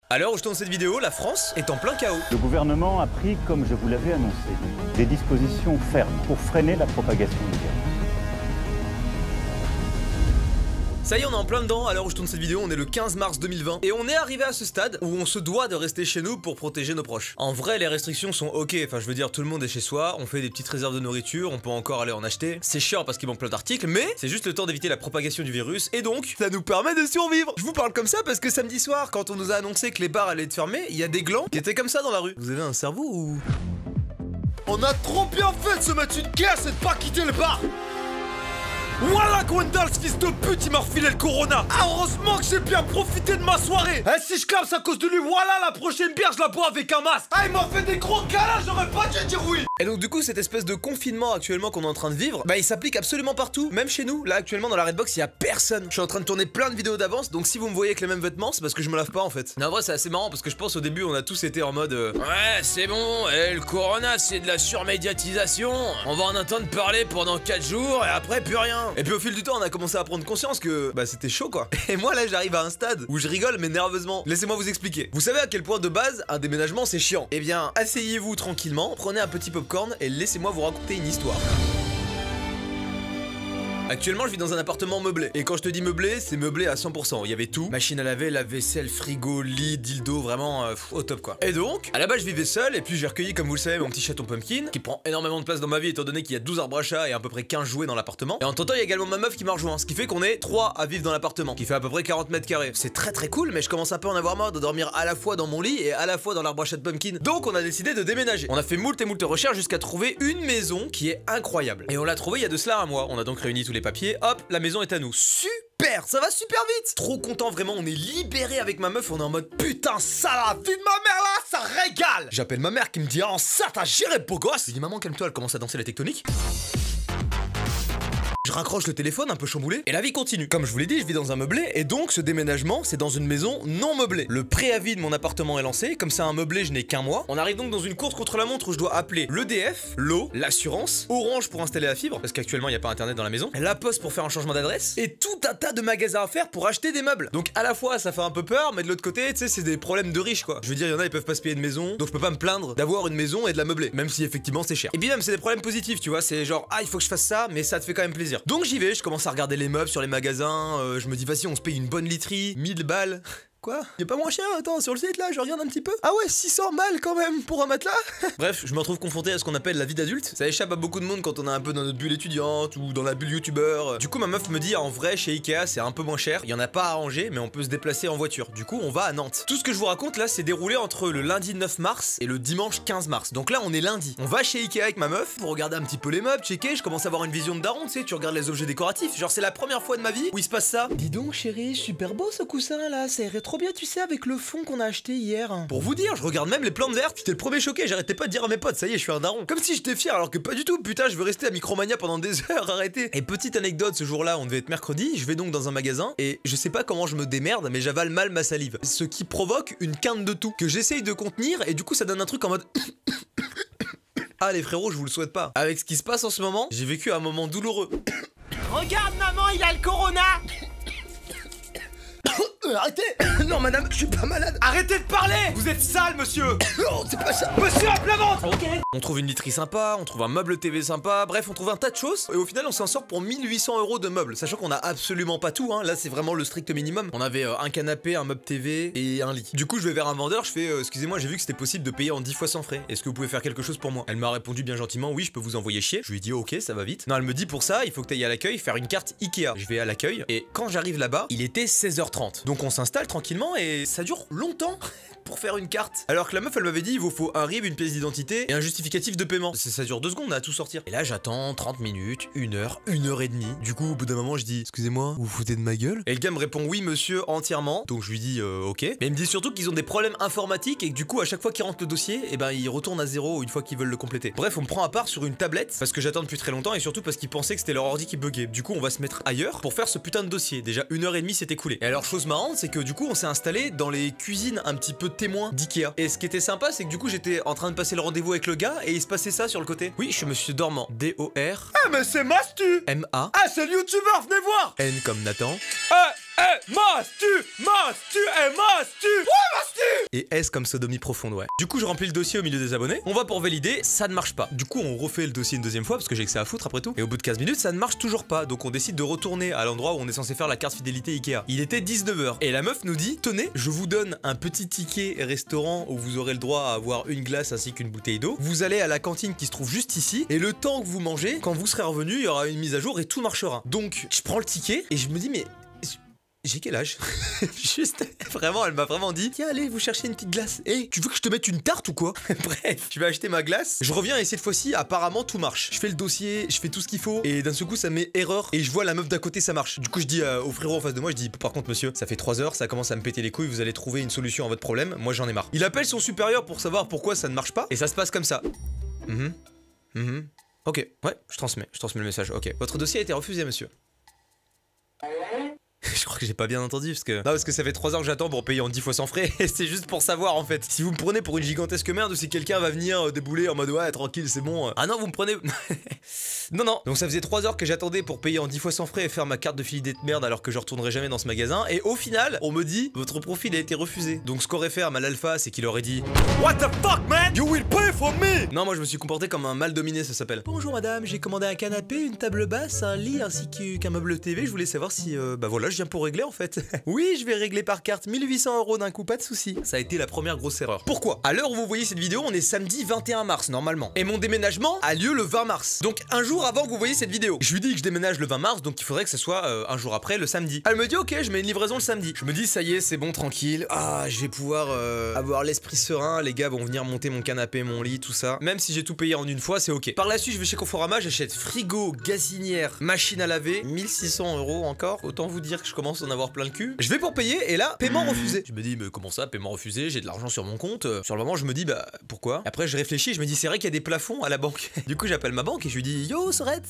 À l'heure où je tourne cette vidéo, la France est en plein chaos. Le gouvernement a pris, comme je vous l'avais annoncé, des dispositions fermes pour freiner la propagation du virus. Ça y est, on est en plein dedans. À l'heure où je tourne cette vidéo, on est le 15 mars 2020 et on est arrivé à ce stade où on se doit de rester chez nous pour protéger nos proches. En vrai, les restrictions sont ok, enfin je veux dire, tout le monde est chez soi, on fait des petites réserves de nourriture, on peut encore aller en acheter. C'est chiant parce qu'il manque plein d'articles, mais c'est juste le temps d'éviter la propagation du virus et donc ça nous permet de survivre. Je vous parle comme ça parce que samedi soir, quand on nous a annoncé que les bars allaient être fermés, il y a des glands qui étaient comme ça dans la rue. Vous avez un cerveau ou... On a trop bien fait de se mettre une caisse et de pas quitter le bar. Voilà Gwendal, ce fils de pute, il m'a refilé le corona. Ah, heureusement que j'ai bien profité de ma soirée. Eh, si je clame à cause de lui, voilà, la prochaine bière, je la bois avec un masque. Ah, il m'a fait des gros câlins, j'aurais pas dû dire oui. Et donc du coup, cette espèce de confinement actuellement qu'on est en train de vivre, bah il s'applique absolument partout, même chez nous. Là actuellement dans la Redbox, il y a personne. Je suis en train de tourner plein de vidéos d'avance, donc si vous me voyez avec les mêmes vêtements, c'est parce que je me lave pas en fait. Mais en vrai, c'est assez marrant parce que je pense au début, on a tous été en mode ouais, c'est bon, le corona, c'est de la surmédiatisation. On va en entendre parler pendant 4 jours et après plus rien. Et puis au fil du temps, on a commencé à prendre conscience que bah c'était chaud quoi. Et moi là, j'arrive à un stade où je rigole mais nerveusement. Laissez-moi vous expliquer. Vous savez à quel point de base un déménagement c'est chiant. Eh bien, asseyez-vous tranquillement, prenez un petit popcorn et laissez-moi vous raconter une histoire. Actuellement, je vis dans un appartement meublé. Et quand je te dis meublé, c'est meublé à 100%. Il y avait tout. Machine à laver, lave-vaisselle, frigo, lit, dildo, vraiment au top quoi. Et donc, à la base, je vivais seul. Et puis, j'ai recueilli, comme vous le savez, mon petit chaton Pumpkin, qui prend énormément de place dans ma vie, étant donné qu'il y a 12 arbres à chat et à peu près 15 jouets dans l'appartement. Et en temps, il y a également ma meuf qui m'a rejoint. Ce qui fait qu'on est 3 à vivre dans l'appartement, qui fait à peu près 40 mètres carrés. C'est très cool, mais je commence un peu à en avoir marre de dormir à la fois dans mon lit et à la fois dans l'arbre à chat de Pumpkin. Donc, on a décidé de déménager. On a fait moult et moult recherches jusqu'à trouver une maison qui est incroyable. Et on l'a trouvée il y a de cela un mois. On a donc réuni tous les papiers. Hop, la maison est à nous. Super, ça va super vite. Trop content vraiment, on est libéré avec ma meuf, on est en mode putain ça la vie de ma mère là, ça régale. J'appelle ma mère qui me dit oh ça t'as géré beau gosse. Je dis maman calme-toi, elle commence à danser la tectonique. Je raccroche le téléphone un peu chamboulé et la vie continue. Comme je vous l'ai dit, je vis dans un meublé et donc ce déménagement c'est dans une maison non meublée. Le préavis de mon appartement est lancé, comme c'est un meublé je n'ai qu'un mois. On arrive donc dans une course contre la montre où je dois appeler l'EDF, l'eau, l'assurance, Orange pour installer la fibre parce qu'actuellement il n'y a pas internet dans la maison, la poste pour faire un changement d'adresse et tout un tas de magasins à faire pour acheter des meubles. Donc à la fois ça fait un peu peur mais de l'autre côté tu sais c'est des problèmes de riches quoi. Je veux dire il y en a ils peuvent pas se payer une maison donc je peux pas me plaindre d'avoir une maison et de la meubler même si effectivement c'est cher. Et puis même c'est des problèmes positifs tu vois, c'est genre ah il faut que je fasse ça mais ça te fait quand même plaisir. Donc j'y vais, je commence à regarder les meubles sur les magasins, je me dis vas-y on se paye une bonne literie, 1000 balles. Quoi? Il est pas moins cher, attends, sur le site là, je regarde un petit peu. Ah ouais, 600 balles quand même pour un matelas. Bref, je me retrouve confronté à ce qu'on appelle la vie d'adulte. Ça échappe à beaucoup de monde quand on est un peu dans notre bulle étudiante ou dans la bulle youtubeur. Du coup, ma meuf me dit en vrai, chez Ikea, c'est un peu moins cher. Il y en a pas à Angers, mais on peut se déplacer en voiture. Du coup, on va à Nantes. Tout ce que je vous raconte là, c'est déroulé entre le lundi 9 mars et le dimanche 15 mars. Donc là, on est lundi. On va chez Ikea avec ma meuf pour regarder un petit peu les meubles, checker. Je commence à avoir une vision de daron, tu sais, tu regardes les objets décoratifs. Genre, c'est la première fois de ma vie où il se passe ça. Dis donc, chérie, super beau ce coussin là. Ça irait trop bien, tu sais, avec le fond qu'on a acheté hier. Pour vous dire, je regarde même les plantes vertes. J'étais le premier choqué, j'arrêtais pas de dire à mes potes, ça y est, je suis un daron. Comme si j'étais fier alors que pas du tout. Putain, je veux rester à Micromania pendant des heures, arrêtez. Et petite anecdote, ce jour-là, on devait être mercredi. Je vais donc dans un magasin et je sais pas comment je me démerde, mais j'avale mal ma salive. Ce qui provoque une quinte de tout que j'essaye de contenir et du coup, ça donne un truc en mode. Ah, les frérots, je vous le souhaite pas. Avec ce qui se passe en ce moment, j'ai vécu un moment douloureux. Regarde maman, il a le corona. Arrêtez! Non madame, je suis pas malade! Arrêtez de parler! Vous êtes sale monsieur! Non, c'est pas ça! Monsieur à plat ventre! Ok. On trouve une literie sympa, on trouve un meuble TV sympa, bref on trouve un tas de choses et au final on s'en sort pour 1800 € de meubles, sachant qu'on a absolument pas tout hein, là c'est vraiment le strict minimum. On avait un canapé, un meuble TV et un lit. Du coup je vais vers un vendeur, je fais excusez-moi j'ai vu que c'était possible de payer en 10 fois sans frais, est-ce que vous pouvez faire quelque chose pour moi? Elle m'a répondu bien gentiment oui je peux vous envoyer chier, je lui ai dit ok ça va vite. Non elle me dit pour ça il faut que t'ailles à l'accueil faire une carte Ikea. Je vais à l'accueil et quand j'arrive là-bas il était 16h30, donc on s'installe tranquillement et ça dure longtemps pour faire une carte. Alors que la meuf elle m'avait dit il vous faut un RIB, une pièce d'identité et un justificatif de paiement. Ça dure 2 secondes à tout sortir. Et là j'attends 30 minutes, 1 heure, 1 heure et demie. Du coup au bout d'un moment je dis excusez-moi, vous vous foutez de ma gueule? Et le gars me répond oui monsieur entièrement. Donc je lui dis ok. Mais il me dit surtout qu'ils ont des problèmes informatiques et que du coup à chaque fois qu'ils rentrent le dossier, et ben ils retournent à zéro une fois qu'ils veulent le compléter. Bref on me prend à part sur une tablette parce que j'attends depuis très longtemps et surtout parce qu'ils pensaient que c'était leur ordi qui buguait. Du coup on va se mettre ailleurs pour faire ce putain de dossier. Déjà 1 heure et demie s'est écoulé. Et alors chose marrante c'est que du coup on s'est installé dans les cuisines un petit peu témoins d'Ikea. Et ce qui était sympa, c'est que du coup, j'étais en train de passer le rendez-vous avec le gars et il se passait ça sur le côté. Oui, je suis monsieur Dormant. D-O-R. Ah, mais c'est Mastu! M-A. Ah, c'est le youtubeur, venez voir! N comme Nathan. Mastu! Mastu! Mastu! Ouais, Mastu! Et S comme sodomie profonde, ouais. Du coup, je remplis le dossier au milieu des abonnés. On va pour valider, ça ne marche pas. Du coup, on refait le dossier une deuxième fois parce que j'ai que ça à foutre après tout. Et au bout de 15 minutes, ça ne marche toujours pas. Donc on décide de retourner à l'endroit où on est censé faire la carte fidélité Ikea. Il était 19h. Et la meuf nous dit, tenez, je vous donne un petit ticket restaurant où vous aurez le droit à avoir une glace ainsi qu'une bouteille d'eau. Vous allez à la cantine qui se trouve juste ici. Et le temps que vous mangez, quand vous serez revenu, il y aura une mise à jour et tout marchera. Donc, je prends le ticket et je me dis, mais j'ai quel âge? Juste, vraiment, elle m'a vraiment dit, tiens, allez, vous cherchez une petite glace. Eh, tu veux que je te mette une tarte ou quoi? Bref, je vais acheter ma glace. Je reviens et cette fois-ci, apparemment, tout marche. Je fais le dossier, je fais tout ce qu'il faut. Et d'un seul coup, ça met erreur. Et je vois la meuf d'à côté, ça marche. Du coup, je dis au frérot en face de moi, je dis, par contre, monsieur, ça fait 3 heures, ça commence à me péter les couilles, vous allez trouver une solution à votre problème. Moi, j'en ai marre. Il appelle son supérieur pour savoir pourquoi ça ne marche pas. Et ça se passe comme ça. Ok, ouais, je transmets le message. Ok, votre dossier a été refusé, monsieur. Je crois que j'ai pas bien entendu parce que... Non, parce que ça fait 3 heures que j'attends pour payer en 10 fois sans frais. Et c'est juste pour savoir en fait. Si vous me prenez pour une gigantesque merde ou si quelqu'un va venir débouler en mode ouais, tranquille, c'est bon. Ah non, vous me prenez... Non, non. Donc ça faisait 3 heures que j'attendais pour payer en 10 fois sans frais et faire ma carte de fidélité de merde alors que je retournerai jamais dans ce magasin. Et au final, on me dit, votre profil a été refusé. Donc ce qu'aurait fait un mal alpha, c'est qu'il aurait dit what the fuck man, you will pay for me. Non, moi je me suis comporté comme un mal dominé, ça s'appelle. Bonjour madame, j'ai commandé un canapé, une table basse, un lit ainsi qu'un meuble TV. Je voulais savoir si... bah voilà, je viens pour régler en fait. Oui, je vais régler par carte 1800 € d'un coup, pas de souci. Ça a été la première grosse erreur. Pourquoi? À l'heure où vous voyez cette vidéo, on est samedi 21 mars normalement. Et mon déménagement a lieu le 20 mars. Donc un jour avant que vous voyez cette vidéo. Je lui dis que je déménage le 20 mars, donc il faudrait que ce soit un jour après, le samedi. Elle me dit ok, je mets une livraison le samedi. Je me dis ça y est, c'est bon, tranquille. Ah, je vais pouvoir avoir l'esprit serein. Les gars vont venir monter mon canapé, mon lit, tout ça. Même si j'ai tout payé en une fois, c'est ok. Par la suite, je vais chez Conforama, j'achète frigo, gazinière, machine à laver, 1600 € encore. Autant vous dire que je commence à en avoir plein le cul. Je vais pour payer et là, paiement refusé. Je me dis, mais comment ça, paiement refusé? J'ai de l'argent sur mon compte. Sur le moment, je me dis, bah pourquoi? Après, je réfléchis, je me dis, c'est vrai qu'il y a des plafonds à la banque. Du coup, j'appelle ma banque et je lui dis, yo, Sorette,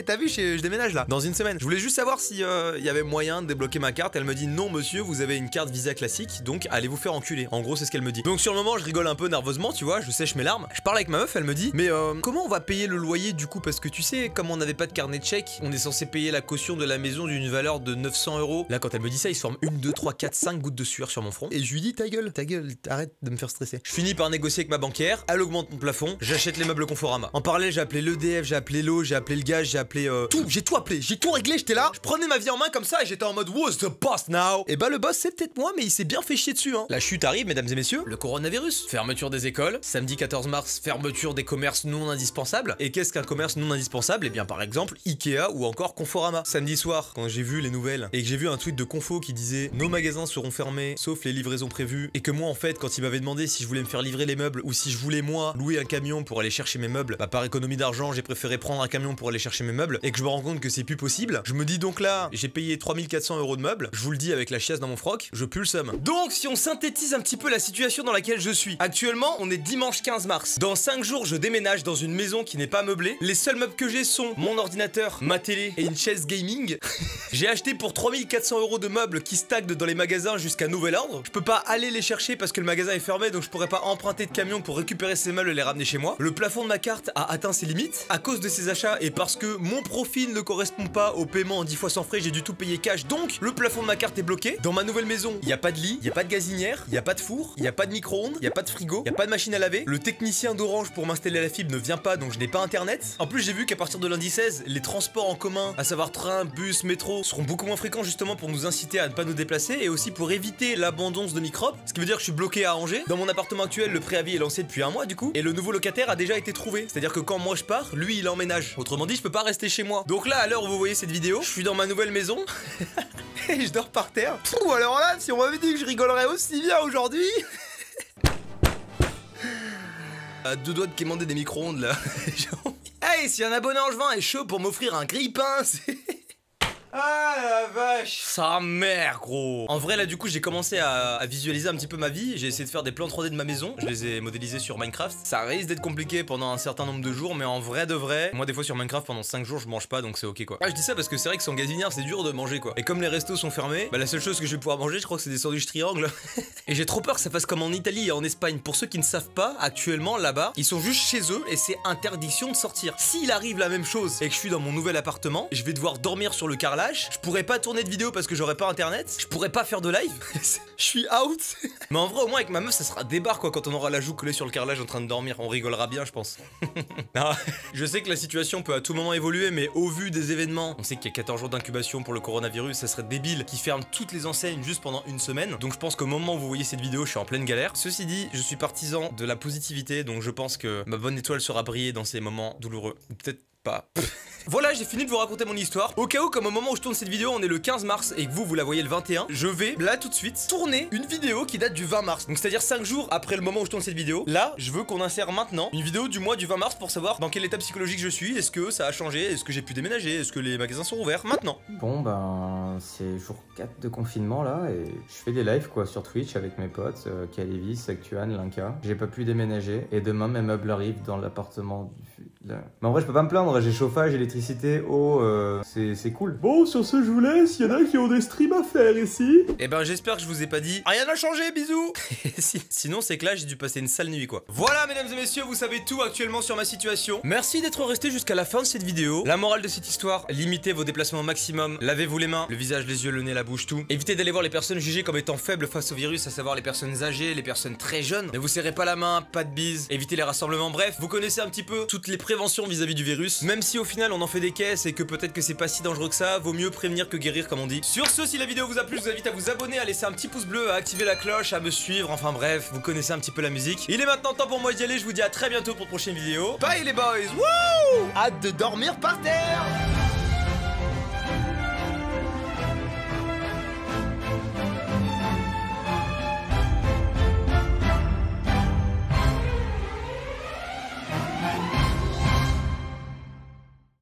t'as vu, je déménage là, dans une semaine. Je voulais juste savoir si y avait moyen de débloquer ma carte. Elle me dit, non, monsieur, vous avez une carte Visa classique, donc allez vous faire enculer. En gros, c'est ce qu'elle me dit. Donc, sur le moment, je rigole un peu nerveusement, tu vois, je sèche mes larmes. Je parle avec ma meuf, elle me dit, mais comment on va payer le loyer du coup? Parce que tu sais, comme on n'avait pas de carnet de chèque, on est censé payer la caution de la maison d'une valeur de 900 €. Là, quand elle me dit ça, il se forme 1, 2, 3, 4, 5 gouttes de sueur sur mon front. Et je lui dis, ta gueule, arrête de me faire stresser. Je finis par négocier avec ma banquière, elle augmente mon plafond, j'achète les meubles Conforama. En parallèle, j'ai appelé l'EDF, j'ai appelé l'eau, j'ai appelé le gaz, j'ai appelé tout, j'ai tout appelé, j'ai tout réglé, j'étais là, je prenais ma vie en main comme ça et j'étais en mode what's the boss now? Et bah le boss c'est peut-être moi, mais il s'est bien fait chier dessus hein. La chute arrive, mesdames et messieurs, le coronavirus, fermeture des écoles, samedi 14 mars, fermeture des commerces non indispensables. Et qu'est-ce qu'un commerce non indispensable? Et bien par exemple Ikea ou encore Conforama. Samedi soir, quand j'ai vu les nouvelles et que j'ai vu un tweet de Confo qui disait nos magasins seront fermés sauf les livraisons prévues, et que moi en fait quand il m'avait demandé si je voulais me faire livrer les meubles ou si je voulais moi louer un camion pour aller chercher mes meubles, bah par économie d'argent j'ai préféré prendre un camion pour aller chercher mes meubles, et que je me rends compte que c'est plus possible. Je me dis donc là, j'ai payé 3400 € de meubles, je vous le dis avec la chiasse dans mon froc, je pue le seum. Donc si on synthétise un petit peu la situation dans laquelle je suis, actuellement on est dimanche 15 mars. Dans 5 jours je déménage dans une maison qui n'est pas meublée. Les seuls meubles que j'ai sont mon ordinateur, ma télé et une chaise gaming. J'ai acheté pour 3400 € de meubles qui stagnent dans les magasins jusqu'à nouvel ordre. Je peux pas aller les chercher parce que le magasin est fermé, donc je pourrais pas emprunter de camion pour récupérer ces meubles et les ramener chez moi. Le plafond de ma carte a atteint ses limites à cause de ces achats et parce que mon profil ne correspond pas au paiement en 10 fois sans frais, j'ai dû tout payer cash, donc le plafond de ma carte est bloqué. Dans ma nouvelle maison, il y a pas de lit, il y a pas de gazinière, il y a pas de four, il y a pas de micro-ondes, il y a pas de frigo, il y a pas de machine à laver. Le technicien d'Orange pour m'installer la fibre ne vient pas, donc je n'ai pas internet. En plus, j'ai vu qu'à partir de lundi 16, les transports en commun, à savoir train, bus, métro, seront beaucoup moins fréquents justement pour nous inciter à ne pas nous déplacer et aussi pour éviter l'abondance de microbes, ce qui veut dire que je suis bloqué à Angers. Dans mon appartement actuel, le préavis est lancé depuis un mois du coup, et le nouveau locataire a déjà été trouvé. C'est-à-dire que quand moi je pars, lui il emménage. Autrement dit, je peux pas rester chez moi. Donc là, à l'heure où vous voyez cette vidéo, je suis dans ma nouvelle maison et je dors par terre. Pouh, alors là, si on m'avait dit que je rigolerais aussi bien aujourd'hui. À deux doigts de quémander des micro-ondes là. Hey, si un abonné angevin est chaud pour m'offrir un grille-pain, c'est... Ah la vache, sa mère gros. En vrai là du coup j'ai commencé à visualiser un petit peu ma vie. J'ai essayé de faire des plans 3D de ma maison. Je les ai modélisés sur Minecraft. Ça risque d'être compliqué pendant un certain nombre de jours, mais en vrai de vrai, moi des fois sur Minecraft pendant 5 jours je mange pas, donc c'est ok quoi. Ah, je dis ça parce que c'est vrai que sans gazinière c'est dur de manger quoi. Et comme les restos sont fermés, bah la seule chose que je vais pouvoir manger je crois que c'est des sandwichs triangles. Et j'ai trop peur que ça fasse comme en Italie et en Espagne. Pour ceux qui ne savent pas, actuellement là-bas ils sont juste chez eux et c'est interdiction de sortir. S'il arrive la même chose et que je suis dans mon nouvel appartement, je vais devoir dormir sur le carrelage carrelage, je pourrais pas tourner de vidéo parce que j'aurais pas internet, je pourrais pas faire de live, je suis out. Mais en vrai au moins avec ma meuf ça sera débarque quoi quand on aura la joue collée sur le carrelage en train de dormir, on rigolera bien je pense. Non, je sais que la situation peut à tout moment évoluer mais au vu des événements, on sait qu'il y a 14 jours d'incubation pour le coronavirus, ça serait débile qu'ils ferment toutes les enseignes juste pendant une semaine. Donc je pense qu'au moment où vous voyez cette vidéo je suis en pleine galère. Ceci dit, je suis partisan de la positivité donc je pense que ma bonne étoile sera brillée dans ces moments douloureux. Peut-être pas. Voilà, j'ai fini de vous raconter mon histoire. Au cas où, comme au moment où je tourne cette vidéo, on est le 15 mars et que vous la voyez le 21, je vais là tout de suite tourner une vidéo qui date du 20 mars. Donc c'est-à-dire 5 jours après le moment où je tourne cette vidéo. Là, je veux qu'on insère maintenant une vidéo du mois du 20 mars pour savoir dans quel état psychologique je suis. Est-ce que ça a changé? Est-ce que j'ai pu déménager? Est-ce que les magasins sont ouverts maintenant? Bon ben, c'est jour 4 de confinement là et je fais des lives quoi sur Twitch avec mes potes, Kalevis, Actuan, Linka. J'ai pas pu déménager et demain mes meubles arrivent dans l'appartement mais en vrai je peux pas me plaindre, j'ai chauffage, électricité, eau, c'est cool. Bon sur ce je vous laisse, il y en a qui ont des streams à faire ici. Eh ben j'espère que je vous ai pas dit rien n'a changé, bisous. Sinon c'est que là j'ai dû passer une sale nuit quoi. Voilà mesdames et messieurs, vous savez tout actuellement sur ma situation. Merci d'être resté jusqu'à la fin de cette vidéo. La morale de cette histoire, limitez vos déplacements au maximum, lavez-vous les mains, le visage, les yeux, le nez, la bouche, tout. Évitez d'aller voir les personnes jugées comme étant faibles face au virus, à savoir les personnes âgées, les personnes très jeunes. Ne vous serrez pas la main, pas de bise, évitez les rassemblements, bref, vous connaissez un petit peu toutes les préventions vis-à-vis du virus. Même si au final on en fait des caisses et que peut-être que c'est pas si dangereux que ça, vaut mieux prévenir que guérir comme on dit. Sur ce, si la vidéo vous a plu, je vous invite à vous abonner, à laisser un petit pouce bleu, à activer la cloche, à me suivre, enfin bref, vous connaissez un petit peu la musique. Il est maintenant temps pour moi d'y aller, je vous dis à très bientôt pour une prochaine vidéo. Bye les boys, wouh! Hâte de dormir par terre.